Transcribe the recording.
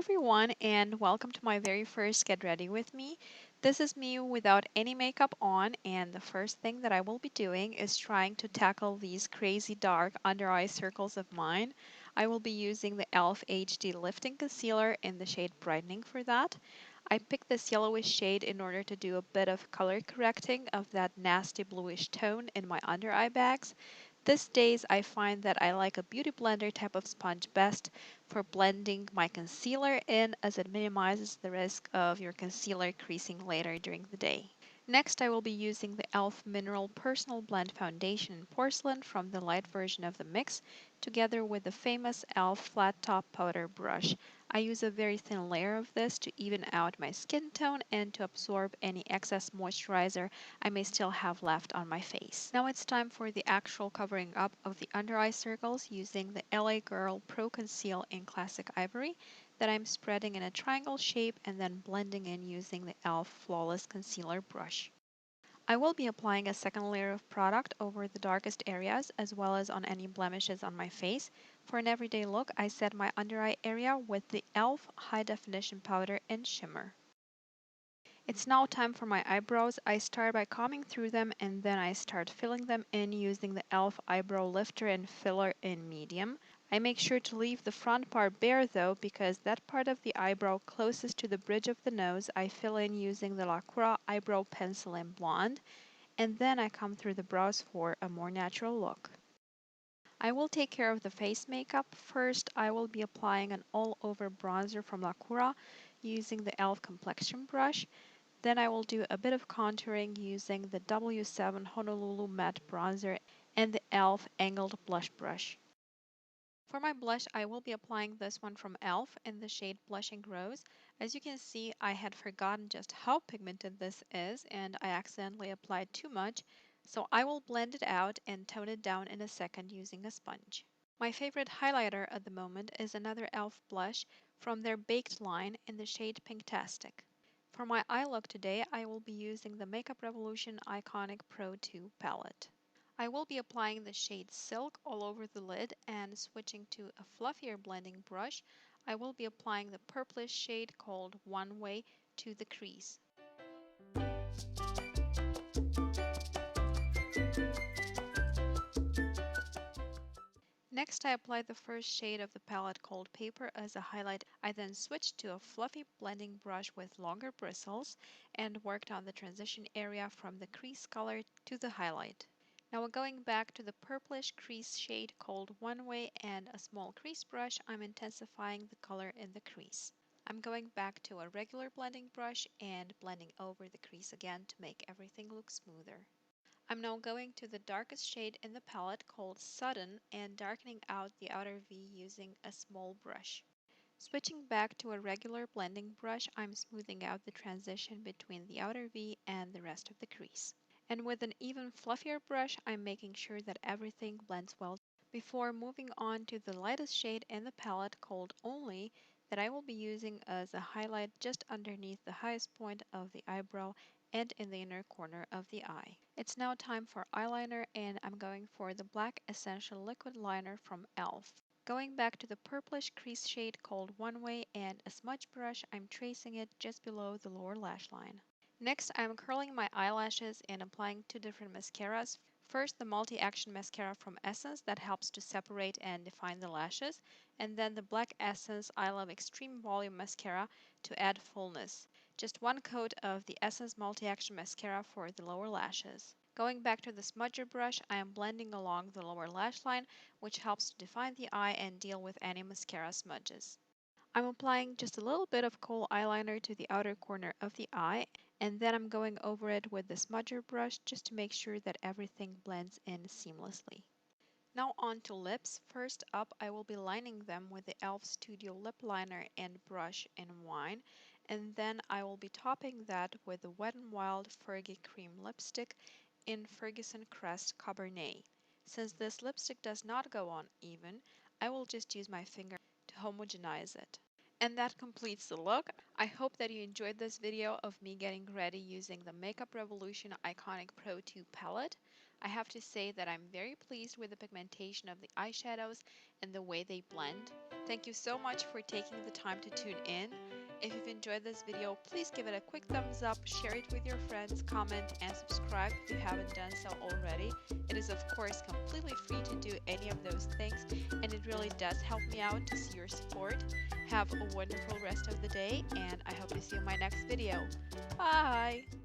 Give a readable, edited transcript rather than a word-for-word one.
everyone, and welcome to my very first Get Ready with Me. This is me without any makeup on, and the first thing that I will be doing is trying to tackle these crazy dark under eye circles of mine. I will be using the Elf HD Lifting Concealer in the shade Brightening for that. I picked this yellowish shade in order to do a bit of color correcting of that nasty bluish tone in my under eye bags. These days I find that I like a beauty blender type of sponge best for blending my concealer in, as it minimizes the risk of your concealer creasing later during the day. Next, I will be using the Elf Mineral Personal Blend Foundation in Porcelain from the light version of the mix, together with the famous Elf Flat Top Powder Brush. I use a very thin layer of this to even out my skin tone and to absorb any excess moisturizer I may still have left on my face. Now it's time for the actual covering up of the under eye circles using the LA Girl Pro Conceal in Classic Ivory that I'm spreading in a triangle shape and then blending in using the Elf Flawless Concealer brush. I will be applying a second layer of product over the darkest areas as well as on any blemishes on my face. For an everyday look, I set my under eye area with the Elf High Definition Powder in Shimmer. It's now time for my eyebrows. I start by combing through them and then I start filling them in using the Elf Eyebrow Lifter and Filler in Medium. I make sure to leave the front part bare though, because that part of the eyebrow closest to the bridge of the nose I fill in using the Lacroix Eyebrow Pencil in Blonde, and then I come through the brows for a more natural look. I will take care of the face makeup. First, I will be applying an all-over bronzer from Lacroix using the Elf Complexion brush. Then I will do a bit of contouring using the W7 Honolulu Matte Bronzer and the Elf Angled Blush Brush. For my blush, I will be applying this one from Elf in the shade Blushing Rose. As you can see, I had forgotten just how pigmented this is and I accidentally applied too much, so I will blend it out and tone it down in a second using a sponge. My favorite highlighter at the moment is another Elf blush from their Baked line in the shade Pinktastic. For my eye look today, I will be using the Makeup Revolution Iconic Pro 2 palette. I will be applying the shade Silk all over the lid and switching to a fluffier blending brush. I will be applying the purplish shade called One Way to the crease. Next, I applied the first shade of the palette called Paper as a highlight. I then switched to a fluffy blending brush with longer bristles and worked on the transition area from the crease color to the highlight. Now we're going back to the purplish crease shade called One Way and a small crease brush. I'm intensifying the color in the crease. I'm going back to a regular blending brush and blending over the crease again to make everything look smoother. I'm now going to the darkest shade in the palette called Sudden and darkening out the outer V using a small brush. Switching back to a regular blending brush, I'm smoothing out the transition between the outer V and the rest of the crease. And with an even fluffier brush, I'm making sure that everything blends well before moving on to the lightest shade in the palette called Only that I will be using as a highlight just underneath the highest point of the eyebrow and in the inner corner of the eye. It's now time for eyeliner and I'm going for the Black Essential Liquid Liner from Elf. Going back to the purplish crease shade called One Way and a smudge brush, I'm tracing it just below the lower lash line. Next, I'm curling my eyelashes and applying two different mascaras. First, the Multi-Action Mascara from Essence that helps to separate and define the lashes, and then the Black Essence I Love Extreme Volume Mascara to add fullness. Just one coat of the Essence Multi-Action Mascara for the lower lashes. Going back to the smudger brush, I am blending along the lower lash line, which helps to define the eye and deal with any mascara smudges. I'm applying just a little bit of kohl eyeliner to the outer corner of the eye, and then I'm going over it with the smudger brush just to make sure that everything blends in seamlessly. Now on to lips. First up, I will be lining them with the Elf Studio Lip Liner and brush in Wine, and then I will be topping that with the Wet n Wild Fergie Cream Lipstick in Ferguson Crest Cabernet. Since this lipstick does not go on even, I will just use my finger to homogenize it. And that completes the look. I hope that you enjoyed this video of me getting ready using the Makeup Revolution Iconic Pro 2 palette. I have to say that I'm very pleased with the pigmentation of the eyeshadows and the way they blend. Thank you so much for taking the time to tune in. If you've enjoyed this video, please give it a quick thumbs up, share it with your friends, comment, and subscribe if you haven't done so already. It is of course completely free to do any of those things, and it really does help me out to see your support. Have a wonderful rest of the day, and I hope to see you in my next video. Bye!